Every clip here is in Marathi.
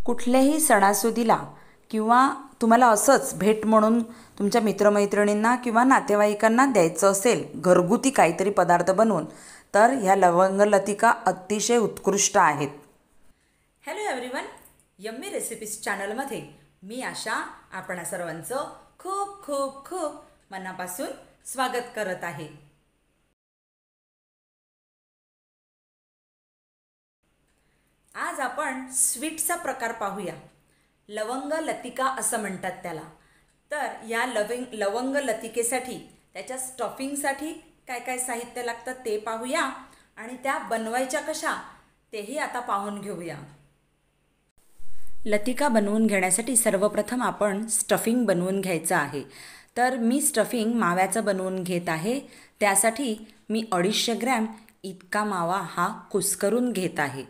कुठल्याही सणासुदीला किंवा तुम्हाला असंच भेट म्हणून तुमच्या मित्रमैत्रिणींना किंवा नातेवाईकांना द्यायचं असेल घरगुती काहीतरी पदार्थ बनवून, तर ह्या लवंग लतिका अतिशय उत्कृष्ट आहेत. हॅलो एव्हरीवन, यम्मी रेसिपीज चॅनलमध्ये मी आशा आपणा सर्वांचं खूप खूप खूप मनापासून स्वागत करत आहे. आज आपण स्वीटचा प्रकार पाहूया. लवंग लतिका असं म्हणतात त्याला. तर या लवंग लतिकेसाठी त्याच्या स्टफिंगसाठी काय काय साहित्य लागतं ते पाहूया आणि त्या बनवायच्या कशा तेही आता पाहून घेऊया. लतिका बनवून घेण्यासाठी सर्वप्रथम आपण स्टफिंग बनवून घ्यायचं आहे. तर मी स्टफिंग माव्याचं बनवून घेत आहे. त्यासाठी मी 250 ग्रॅम इतका मावा हा कुस्करून घेत आहे.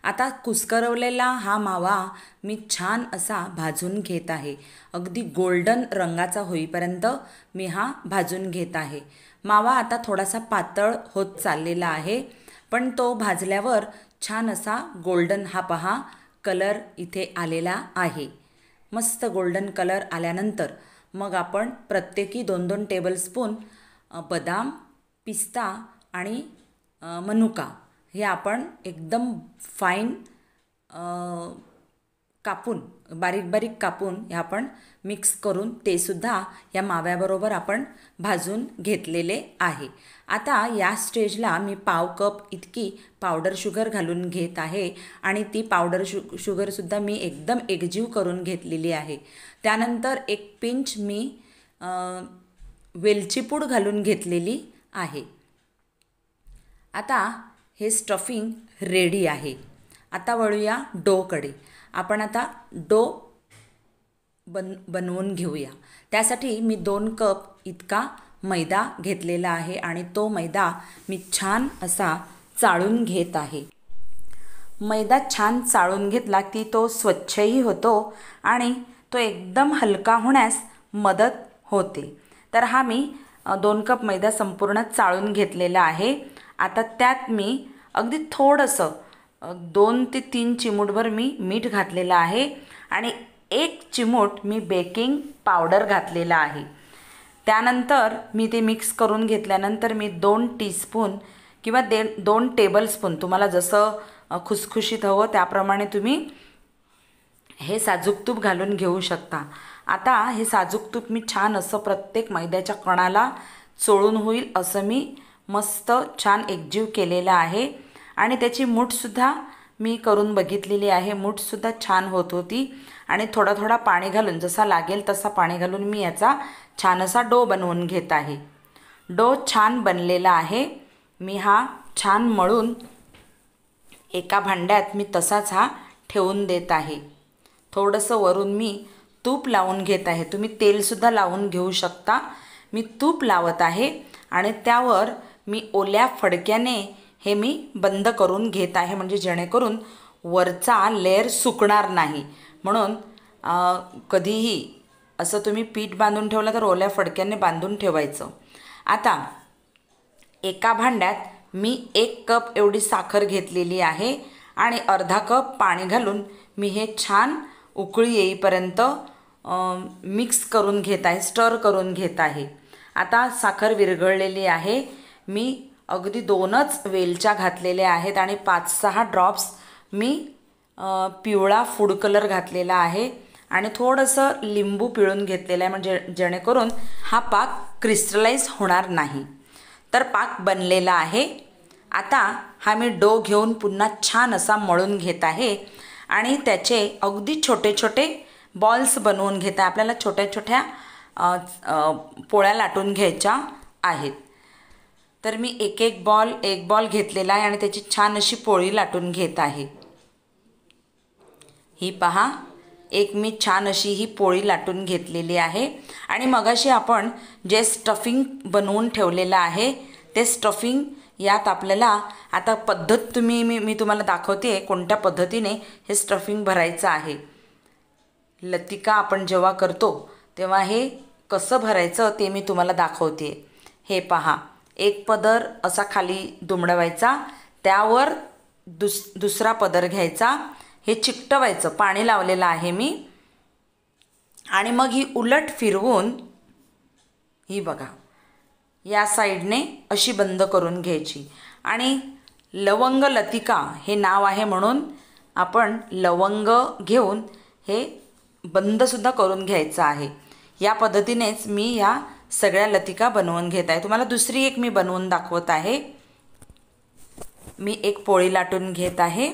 आता कुस्करवलेला हा मावा मी छान असा भाजून घेत आहे. अगदी गोल्डन रंगाचा होईपर्यंत मी हा भाजून घेत आहे. मावा आता थोडासा पातळ होत चाललेला आहे, पण तो भाजल्यावर छान असा गोल्डन हा पहा कलर इथे आलेला आहे. मस्त गोल्डन कलर आल्यानंतर मग आपण प्रत्येकी 2-2 टेबलस्पून बदाम, पिस्ता आणि मनुका हे आपण एकदम फाईन कापून बारीक बारीक कापून हे आपण मिक्स करून ते सुद्धा या माव्याबरोबर आपण भाजून घेतलेले आहे. आता या स्टेजला मी पाव कप इतकी पावडर शुगर घालून घेत आहे आणि ती पावडर शुगरसुद्धा मी एकदम एकजीव करून घेतलेली आहे. त्यानंतर एक पिंच मी वेलची पूड घालून घेतलेली आहे. आता हे स्टफिंग रेडी आहे. आता वळूया डोकडे. आपण आता डो बनवून घेऊया. त्यासाठी मी 2 कप इतका मैदा घेतलेला आहे आणि तो मैदा मी छान असा चाळून घेत आहे. मैदा छान चाळून घेतला की तो स्वच्छही होतो आणि तो एकदम हलका होण्यास मदत होते. तर हा मी 2 कप मैदा संपूर्ण चाळून घेतलेला आहे. आता त्यात मी अगदी थोडंसं 2 ते 3 चिमूटभर मी मीठ घातलेलं आहे आणि 1 चिमूट मी बेकिंग पावडर घातलेला आहे. त्यानंतर मी ते मिक्स करून घेतल्यानंतर मी 2 टीस्पून किंवा 2 टेबलस्पून तुम्हाला जसं खुसखुशीत हवं त्याप्रमाणे तुम्ही हे साजूक तूप घालून घेऊ शकता. आता हे साजूक तूप मी छान असं प्रत्येक मैद्याच्या कणाला चोळून होईल असं मी मस्त छान एकजीव केलेला आहे आणि त्याची मूठसुद्धा मी करून बघितलेली आहे. मूठसुद्धा छान होत होती आणि थोडा थोडा पाणी घालून जसा लागेल तसा पाणी घालून मी याचा छान असा डो बनवून घेत आहे. डो छान बनलेला आहे. मी हा छान मळून एका भांड्यात मी तसाच हा ठेवून देत आहे. थोडंसं वरून मी तूप लावून घेत आहे. तुम्ही तेलसुद्धा लावून घेऊ शकता. मी तूप लावत आहे आणि त्यावर मी ओल्या फडक्याने हे मी बंद करून घेत आहे, म्हणजे जेणेकरून वरचा लेअर सुकणार नाही. म्हणून कधीही असं तुम्ही पीठ बांधून ठेवलं तर ओल्या फडक्याने बांधून ठेवायचं. आता एका भांड्यात मी 1 कप एवढी साखर घेतलेली आहे आणि अर्धा कप पाणी घालून मी हे छान उकळी येईपर्यंत मिक्स करून घेत आहे, स्टर करून घेत आहे. आता साखर विरघळलेली आहे. मी अगदी 2च वेलच्या घातलेल्या आहेत आणि 5-6 ड्रॉप्स मी पिवळा फूड कलर घातलेला आहे आणि थोडंसं लिंबू पिळून घेतलेलं आहे, म्हणजे जेणेकरून हा पाक क्रिस्टलाइज होणार नाही. तर पाक बनलेला आहे. आता हा मी डो घेऊन पुन्हा छान असा मळून घेत आहे आणि त्याचे अगदी छोटे छोटे बॉल्स बनवून घेत आहे. आपल्याला छोट्या छोट्या पोळ्या लाटून घ्यायच्या आहेत. तर मी एक बॉल घेतलेला आहे आणि त्याची छान अशी पोळी लाटून घेत आहे. ही पहा, एक मी छान अशी ही पोळी लाटून घेतलेली आहे आणि मगाशी आपण जे स्टफिंग बनवून ठेवलेलं आहे ते स्टफिंग यात आपल्याला आता पद्धत मी तुम्हाला दाखवते कोणत्या पद्धतीने हे स्टफिंग भरायचं आहे. लतिका आपण जेव्हा करतो तेव्हा हे कसं भरायचं ते मी तुम्हाला दाखवते. हे पहा, एक पदर असा खाली दुमडवायचा, त्यावर दुसरा पदर घ्यायचा, हे चिकटवायचं, पाणी लावलेलं आहे मी. आणि मग ही उलट फिरवून ही बघा या साईडने अशी बंद करून घ्यायची. आणि लवंग लतिका हे नाव आहे म्हणून आपण लवंग घेऊन हे बंदसुद्धा करून घ्यायचं आहे. या पद्धतीनेच मी ह्या सगळ्या लतिका बनवून घेत आहे. तुम्हाला दुसरी एक मी बनवून दाखवत आहे. मी एक पोळी लाटून घेत आहे.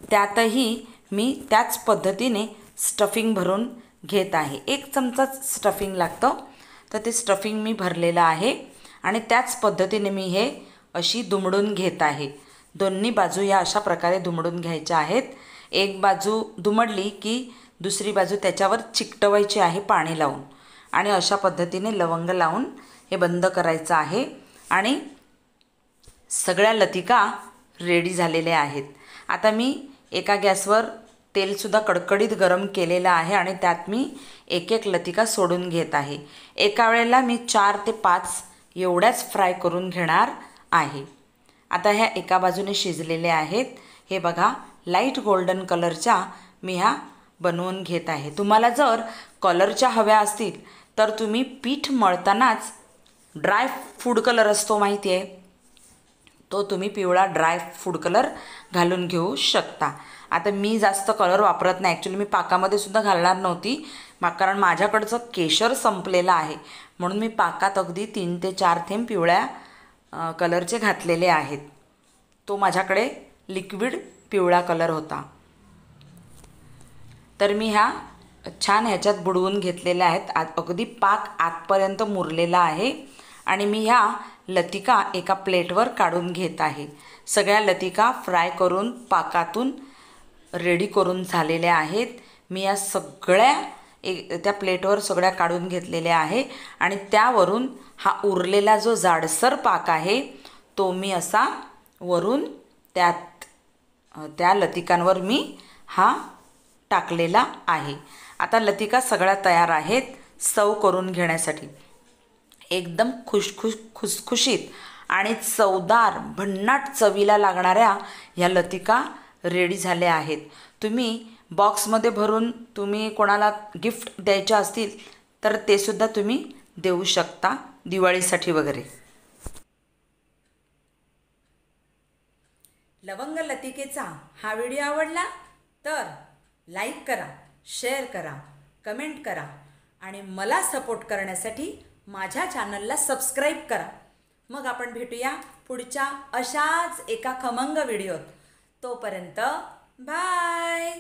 त्यातही मी त्याच पद्धतीने स्टफिंग भरून घेत आहे. 1 चमचाच स्टफिंग लागतं, तर ते स्टफिंग मी भरलेलं आहे. आणि त्याच पद्धतीने मी हे अशी दुमडून घेत आहे. दोन्ही बाजू या अशा प्रकारे दुमडून घ्यायच्या आहेत. एक बाजू दुमडली की दुसरी बाजू त्याच्यावर चिकटवायची आहे पाणी लावून. आणि अशा पद्धतीने लवंग लावून हे बंद करायचं आहे. आणि सगळ्या लतिका रेडी झालेल्या आहेत. आता मी एका गॅसवर तेलसुद्धा कडकडीत गरम केलेलं आहे आणि त्यात मी एक एक लतिका सोडून घेत आहे. एका वेळेला मी 4 ते 5 एवढ्याच फ्राय करून घेणार आहे. आता ह्या एका बाजूने शिजलेल्या आहेत. हे बघा लाईट गोल्डन कलरच्या मी ह्या बनवून घेत आहे. तुम्हाला जर कलरच्या हव्या असतील तर तुम्ही पीठ मळतानाच ड्राय फूड कलर असतो माहिती आहे, तो तुम्ही पिवळा ड्राय फूड कलर घालून घेऊ शकता. आता मी जास्त कलर वापरत नाही. ॲक्च्युली मी पाकामध्ये सुद्धा घालणार नव्हती, कारण माझ्याकडचं केशर संपलेलं आहे म्हणून मी पाकात अगदी 3 ते 4 थेंब पिवळ्या कलरचे घातलेले आहेत. तो माझ्याकडे लिक्विड पिवळा कलर होता. तर मी ह्या छान ह्याच्यात बुडवून घेतलेल्या आहेत. अगदी पाक आतपर्यंत मुरलेला आहे. आणि मी ह्या लतिका एका प्लेटवर काढून घेत आहे. सगळ्या लतिका फ्राय करून पाकातून रेडी करून झालेल्या आहेत. मी या सगळ्या त्या प्लेटवर सगळ्या काढून घेतलेल्या आहे. आणि त्यावरून हा उरलेला जो जाडसर पाक आहे तो मी असा वरून त्या लतिकांवर मी हा टाकलेला आहे. आता लतिका सगळ्या तयार आहेत सर्व करून घेण्यासाठी. एकदम खुसखुशीत आणि चवदार भन्नाट चवीला लागणाऱ्या ह्या लतिका रेडी झाल्या आहेत. तुम्ही बॉक्समध्ये भरून तुम्ही कोणाला गिफ्ट द्यायचे असतील तर ते सुद्धा तुम्ही देऊ शकता दिवाळीसाठी वगैरे. लवंग लतिकेचा हा व्हिडिओ आवडला तर लाईक करा, शेअर करा, कमेंट करा आणि मला सपोर्ट करण्यासाठी माझ्या चॅनलला सबस्क्राईब करा. मग आपण भेटूया पुढच्या अशाच एका खमंग व्हिडिओत. तोपर्यंत बाय.